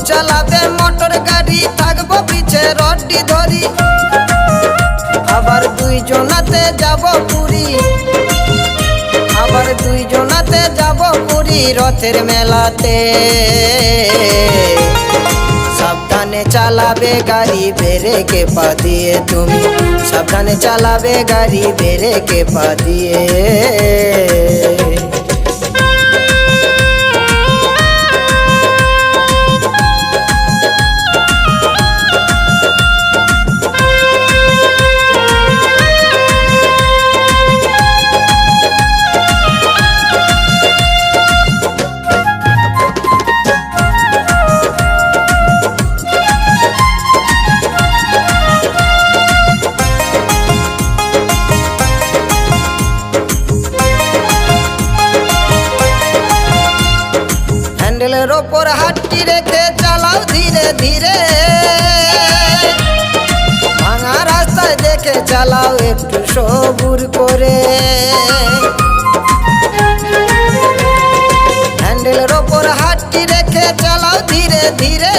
চালাবে মোটর গাড়ি, থাকবো পিছে রড্ডি ধরি। আবার দুইজনাতে যাব পুরী, আবার দুইজনাতে যাব পুরী রথের মেলাতে। সাবধানে চালাবে গাড়ি, ব্রেকে পা দিয়ে তুমি, সাবধানে চালাবে গাড়ি, ব্রেকে পা দিয়ে। হ্যান্ডেলের ওপর হাতটি রেখে চালাও ধীরে ধীরে, ভাঙা রাস্তায় দেখে চালাও একটু সবুর করে। হ্যান্ডেলের ওপর হাতটি রেখে চালাও ধীরে ধীরে,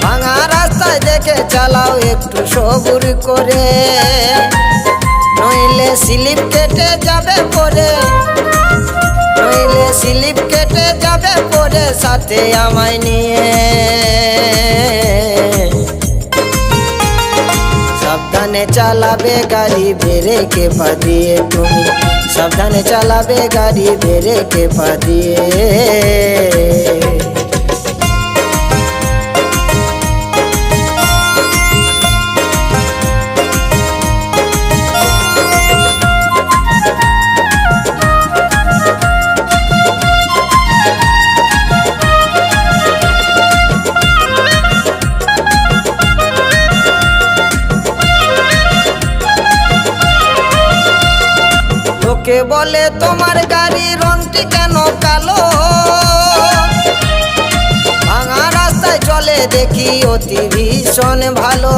ভাঙা রাস্তায় দেখে চালাও একটু সবুর করে। নইলে স্লিপ কেটে যাবে পরে, নইলে স্লিপ কেটে যাবে পরে সাথে আমায় নিয়ে। সাবধানে চালাবে গাড়ি, ব্রেকে পা দিয়ে তুমি, সাবধানে চালাবে গাড়ি, ব্রেকে পা দিয়ে। লোকে বলে তোমার গাড়ি রংটি কেন কালো, ভাঙা রাস্তায় চলে দেখি অতি ভীষণ ভালো।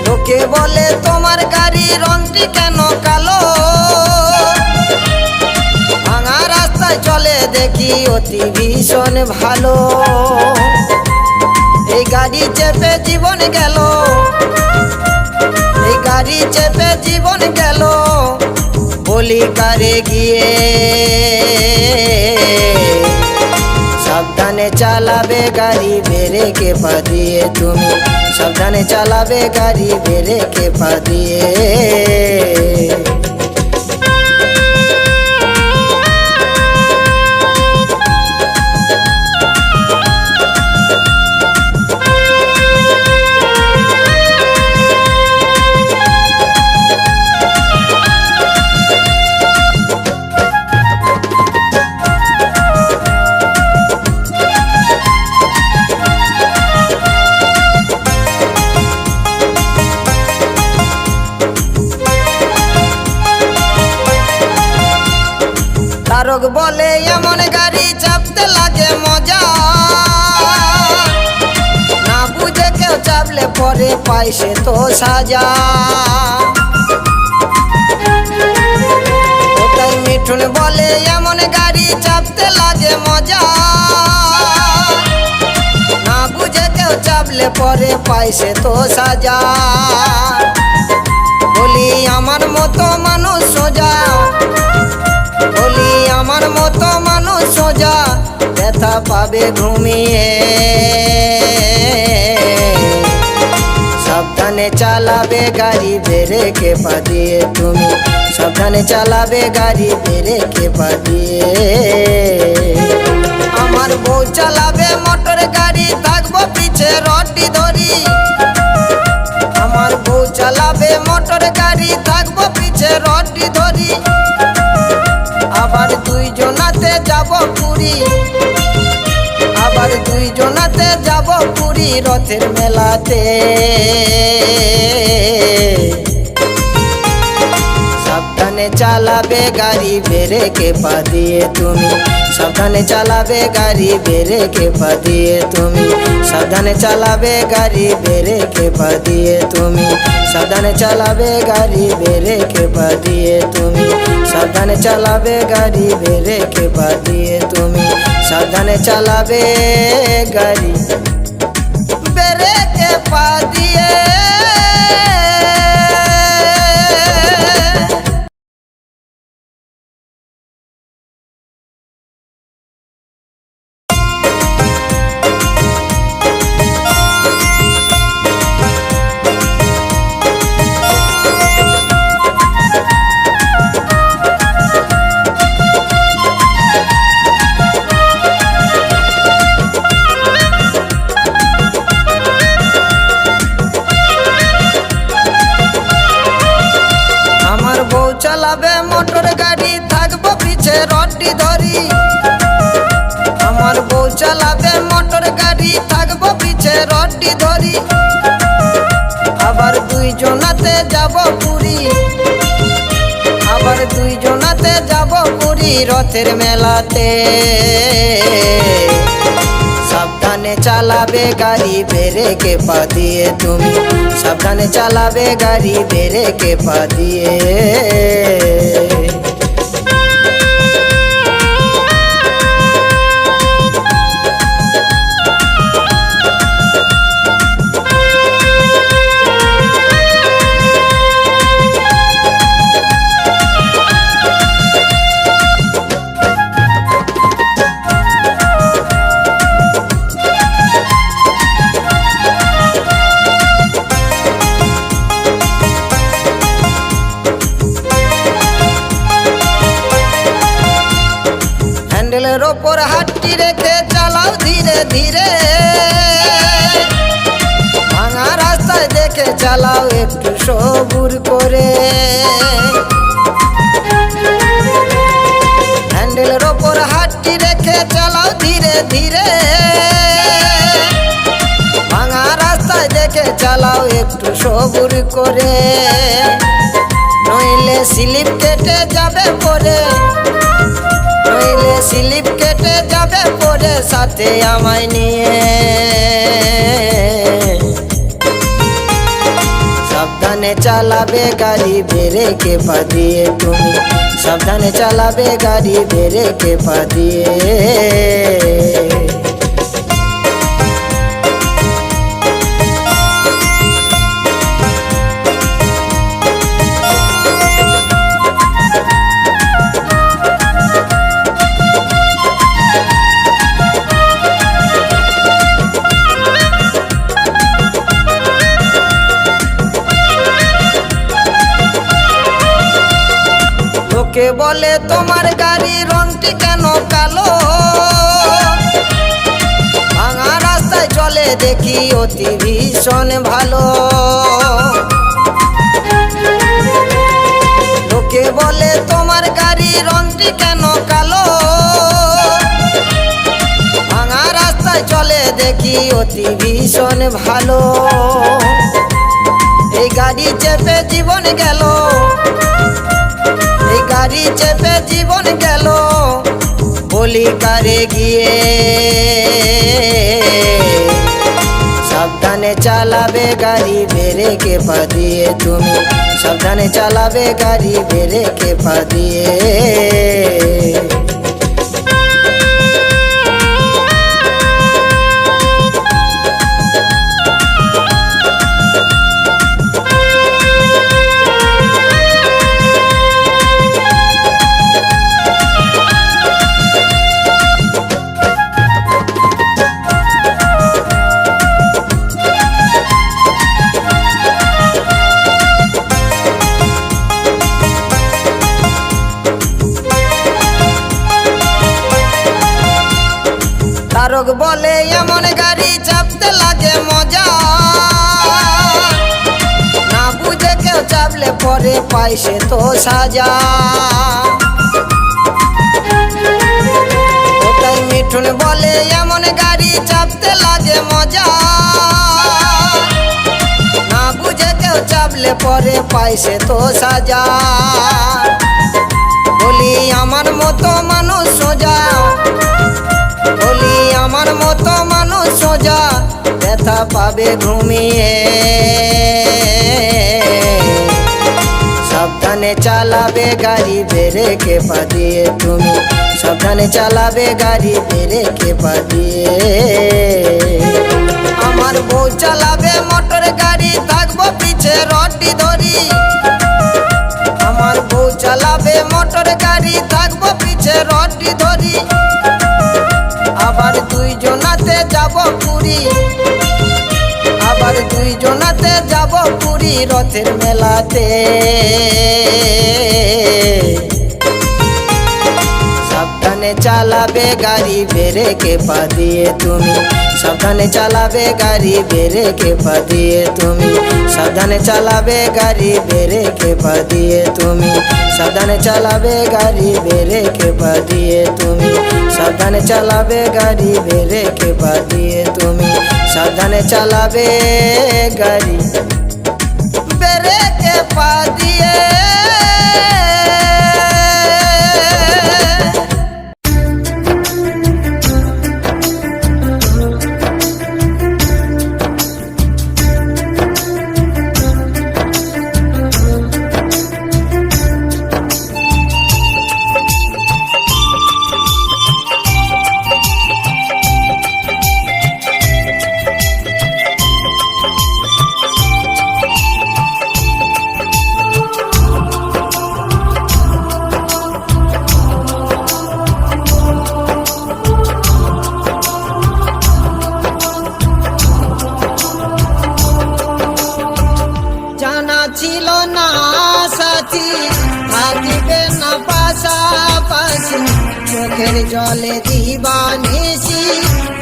লোকে বলে তোমার গাড়ি রংটি কেন কালো, ভাঙা রাস্তায় চলে দেখি অতি ভীষণ ভালো। এই গাড়ি চেপে জীবন গেল, এই গাড়ি চেপে জীবন গেল, বলি কারে গিয়ে। সাবধানে চালাবে গাড়ি, ব্রেকে পা দিয়ে তুমি, সাবধানে চালাবে গাড়ি, ব্রেকে পা দিয়ে। তারক বলে এমন গাড়ি চাপতে লাগে মজা, না বুঝে কেউ চাপলে পরে পায় সে তো সাজা। ওটাই মিঠুন বলে এমন গাড়ি চাপতে লাগে মজা, না বুঝে কেউ চাপলে পরে পায় সে তো সাজা। বলি আমার মতো মানুষ সোজা, বলি আমার মতো মানুষ সোজা, ব্যথা পাবে ঘুমিয়ে। সাবধানে চালাবে গাড়ি, ব্রেকে পা দিয়ে তুমি, সাবধানে চালাবে গাড়ি, ব্রেকে পা দিয়ে। আমার বউ চালাবে মোটর গাড়ি, থাকবো পিছে রড্ডি ধরি। আমার বউ চালাবে মোটর গাড়ি, থাকবো পিছে রড্ডি ধরি। আবার দুইজনাতে যাব পুরী, আবার দুইজনাতে যাব পুরী রথের মেলাতে। সাবধানে সাবধানে চালাবে গাড়ি ব্রেকে পা দিয়ে তুমি, সাবধানে চালাবে গাড়ি ব্রেকে পা দিয়ে তুমি, সাবধানে চালাবে গাড়ি ব্রেকে পা দিয়ে তুমি, সাবধানে চালাবে গাড়ি ব্রেকে পা দিয়ে তুমি, সাবধানে চালাবে গাড়ি ব্রেকে পা দিয়ে তুমি, সাবধানে চালাবে গাড়ি ব্রেকে পা দিয়ে। চালাবে মোটর গাড়ি থাকবো পিছে রড্ডি ধরি, আমার বউ চালাবে মোটর গাড়ি থাকবো পিছে রড্ডি ধরি, আবার দুইজনাতে যাব পুরী, আবার দুইজনাতে যাব পুরী রথের মেলাতে। সাবধানে চালাবে গাড়ি ব্রেকে পা দিয়ে তুমি, সাবধানে চালাবে গাড়ি ব্রেকে পা দিয়ে। হ্যান্ডেলের ওপর হাতটি রেখে চালাও ধীরে ধীরে, ভাঙা রাস্তায় দেখে চালাও একটু সবুর করে, হ্যান্ডেলের ওপর হাতটি রেখে চালাও ধীরে ধীরে, ভাঙা রাস্তায় দেখে চালাও একটু সবুর করে, নইলে স্লিপ কেটে যাবে পরে, নইলে স্লিপ কেটে যাবে পরে সাথে আমায় নিয়ে। সাবধানে চালাবে গাড়ি ব্রেকে পা দিয়ে তুমি, সাবধানে চালাবে গাড়ি ব্রেকে পা দিয়ে। লোকে বলে তোমার গাড়ি রংটি কেন কালো, ভাঙা রাস্তায় চলে দেখি অতি ভীষণ ভালো, লোকে বলে তোমার গাড়ি রংটি কেন কালো, ভাঙা রাস্তায় চলে দেখি অতি ভীষণ ভালো, এই গাড়ি চেপে জীবন গেল, এই গাড়ি চেপে জীবন গেল বলি কারে গিয়ে। সাবধানে চালাবে গাড়ি ব্রেকে পা দিয়ে তুমি, সাবধানে চালাবে গাড়ি ব্রেকে পা দিয়ে। তারক বলে এমন গাড়ি চাপতে লাগে মজা, না বুঝে কেউ চাপলে পরে পায় সে তো সাজা। ওটাই মিঠুন বলে এমন গাড়ি চাপতে লাগে মজা, না বুঝে কেউ ঢেউ চাপলে পরে পাইছে তো সাজা। বলি আমার মতো মানুষ সোজা, বলি আমার মতো মানুষ সোজা, ব্যথা পাবে ঘুমিয়ে। সাবধানে চালাবে গাড়ি ব্রেকে পা দিয়ে তুমি, সাবধানে চালাবে গাড়ি ব্রেকে পা দিয়ে। আমার বউ চালাবে মোটর গাড়ি, থাকবো পিছে রডি ধরি। আমার বউ চালাবে মোটর গাড়ি, থাকবো পিছে রডি ধরি। আবার দুইজনাতে যাব পুরী, আবার দুইজনাতে যাব পুরী রথের মেলাতে। সাবধানে চালাবে গাড়ি ব্রেকে পা দিয়ে তুমি, সাবধানে চালাবে গাড়ি ব্রেকে পা দিয়ে তুমি, সাবধানে চালাবে গাড়ি ব্রেকে পা দিয়ে তুমি, সাবধানে চালাবে গাড়ি ব্রেকে পা দিয়ে তুমি, সাবধানে চালাবে গাড়ি ব্রেকে পা দিয়ে তুমি, সাবধানে চালাবে গাড়ি ব্রেকে পা দিয়ে। ছিল না সাথী থাকিবে না পাশাপাশি, চোখের জলে দিবানিসি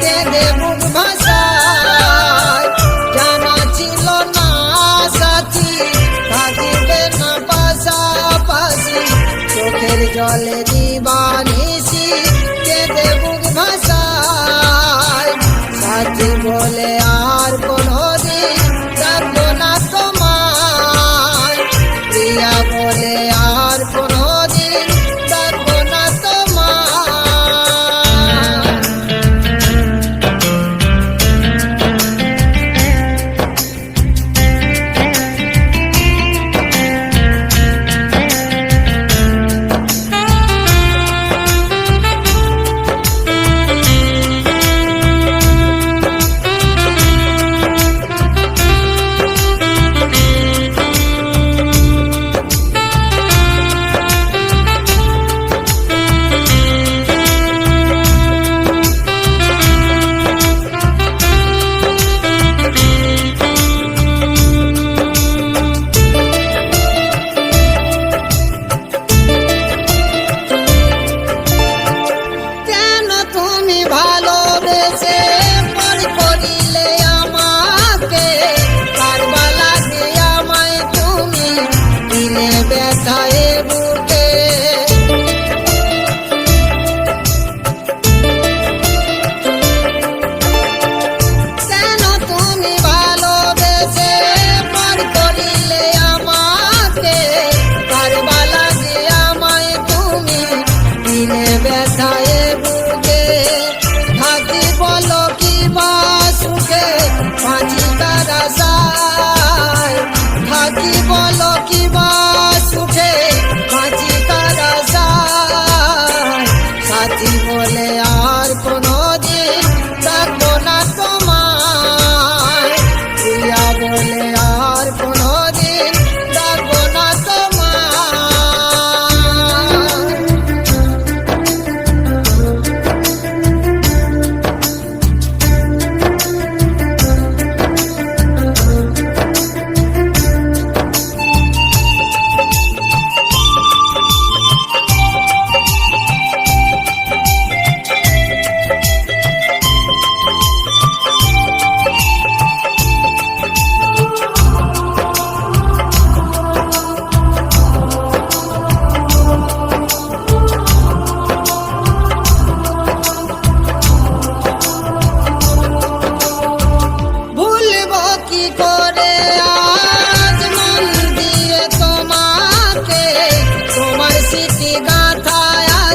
কেঁদে বুক ভাষায়। জানা ছিল না সাথী থাকিবে না পাশাপাশি, চোখের জলে দিবানিসি কেঁদে বুক ভাষায়। সাথী বলে আর কোনো দিন থাকবো না তোমার, প্রিয়া বলে আর কোনো দিন থাকবো না তোমার।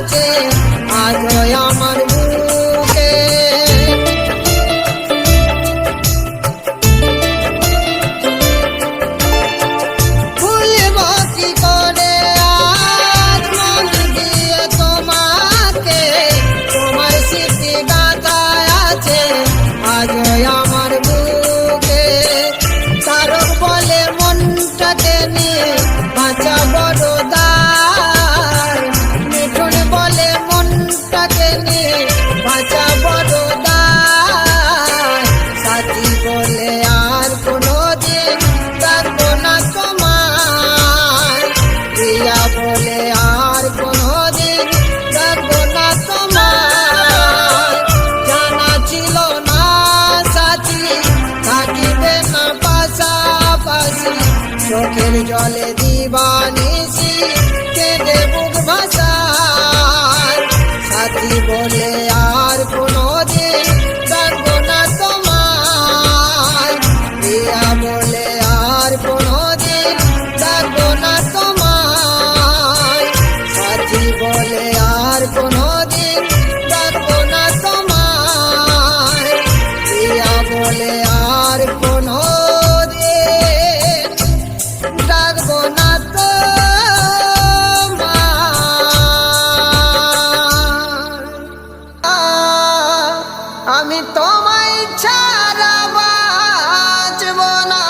আছে আজও আমার বুকে। ভুলব কি করে আজ মন দিয়ে তোমাকে, তোমার স্মৃতি গাথা আছে আজও আমার বুকে। তারক বলে মনটাকে নিয়ে বাঁচা বড় দায়, মিঠুন বলে মনটাকে নিয়ে বাঁচা বড় দায়। সাথী বলে আর কোনো দিন থাকবো না তোমায়, প্রিয়া বলে আর কোনো দিন থাকবো না তোমায়। জানা ছিল না সাথী থাকিবে না পাশাপাশি, চোখের জলে দিবানিসি কেঁদে বুক ভাসায়। সাথী বলে আর কোনো দিন থাকবো না তোমায়, প্রিয়া বলে আর কোনো দিন থাকবো না তোমায়। সাথী বলে আর কোনো দিন থাকবো না তোমায়, প্রিয়া বলে আর কোনো দিন থাকবো না তোমায়। আমি তোমায় ছাড়া বাঁচব না।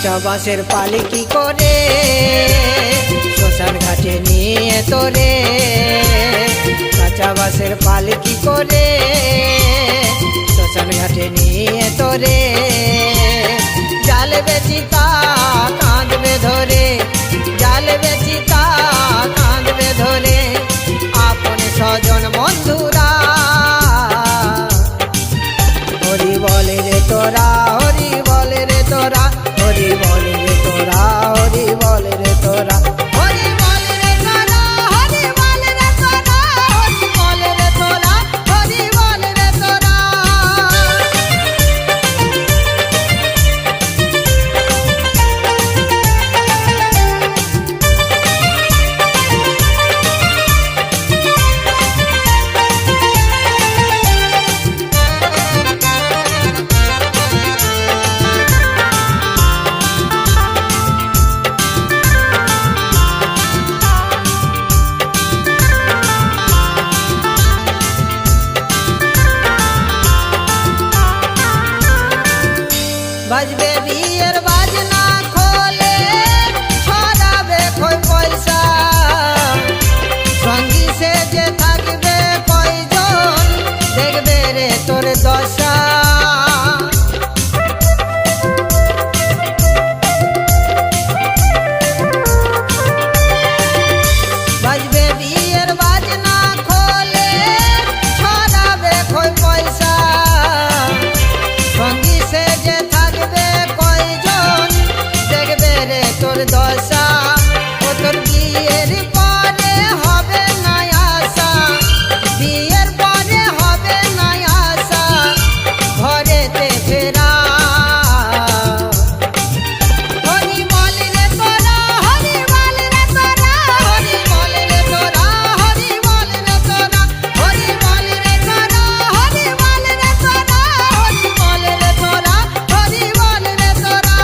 কাঁচা বাঁশের পালি কি করে শ্মশান ঘাটে নিয়ে তোরে, কাঁচা বাঁশের পালি কি করে শ্মশান ঘাটে নিয়ে তোরে, জ্বালবে চিতা কাঁদবে ধরে, জ্বালবে চিতা কাঁদবে ধরে আপন স্বজন বন্ধুরা। হরি বলে রে তোরা, হরি বলে রে তোরা, হরি বলে রে তোরা, হরি বলে রে তোরা, হরি বলে রে তোরা, হরি বলে রে তোরা, হরি বলে রে তোরা, হরি বলে রে তোরা। বাজবে বিয়ের বাজনা খোলে ছড়াবে কই পয়সা, সঙ্গী সে যে থাকবে কয়জন দেখবে রে তোর দশা। বাজবে বিয়ের বাজনা খোলে ছড়াবে কই পয়সা, সঙ্গী সে যে তোর দশা। ও তোর বিয়ের পরে হবে না আশা, বিয়ের পরে হবে না আশা ঘরেতে ফেরা। হরি বলে রে তোরা, হরি বলে রে তোরা, হরি বলে রে তোরা, হরি বলে রে তোরা, হরি বলে রে তোরা, হরি বলে রে তোরা, হরি বলে রে তোরা, হরি বলে রে তোরা।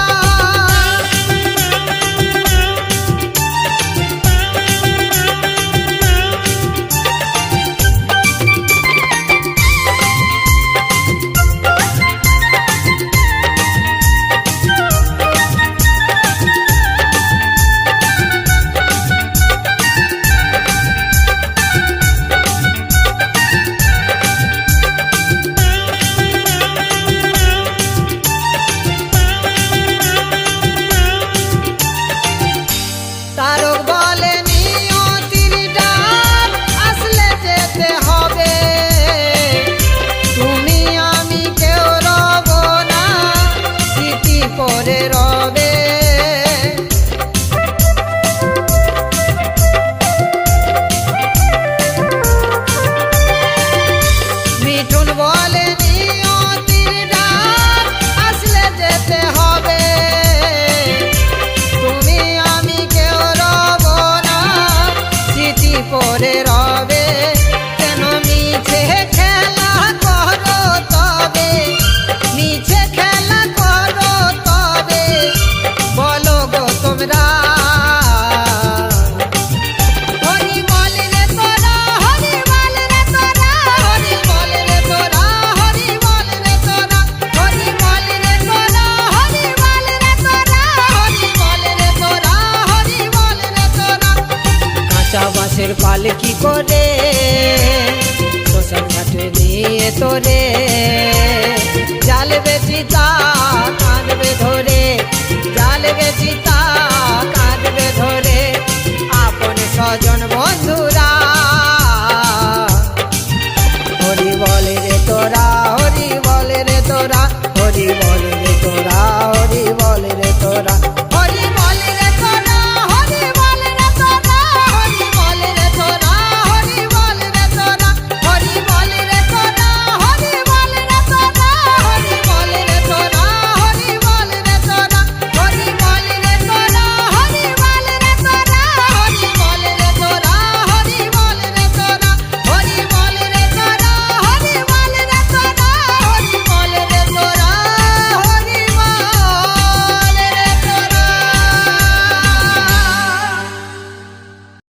তারক বলে নিয়তির ডাক আসলে যেতে হবে, তুমি আমি কেউ রব না স্মৃতি পরে রবে। মিঠুন বলে নিয়তির ডাক আসলে যেতে হবে, তুমি আমি কেউ রব না স্মৃতি পরে রবে। কেন মিছে খেলা করো তবে, মিছে খেলা করো তবে বলো গো তোমরা। হরি বলে রে তোরা, হরি বলে রে তোরা, হরি বলে রে তোরা, হরি বলে রে তোরা, হরি বলে রে তোরা, হরি বলে রে তোরা, হরি বলে রে তোরা, হরি বলে রে তোরা। কাঁচা বাঁশের পালে কি করে শ্মশান ঘাটে নিয়ে তোরে, জ্বালবে চিতা কাঁদবে ধরে, জ্বালবে চিতা কাঁদবে ধরে আপন স্বজন বন্ধুরা। হরি বলে রে তোরা, হরি বলে রে তোরা, হরি বলে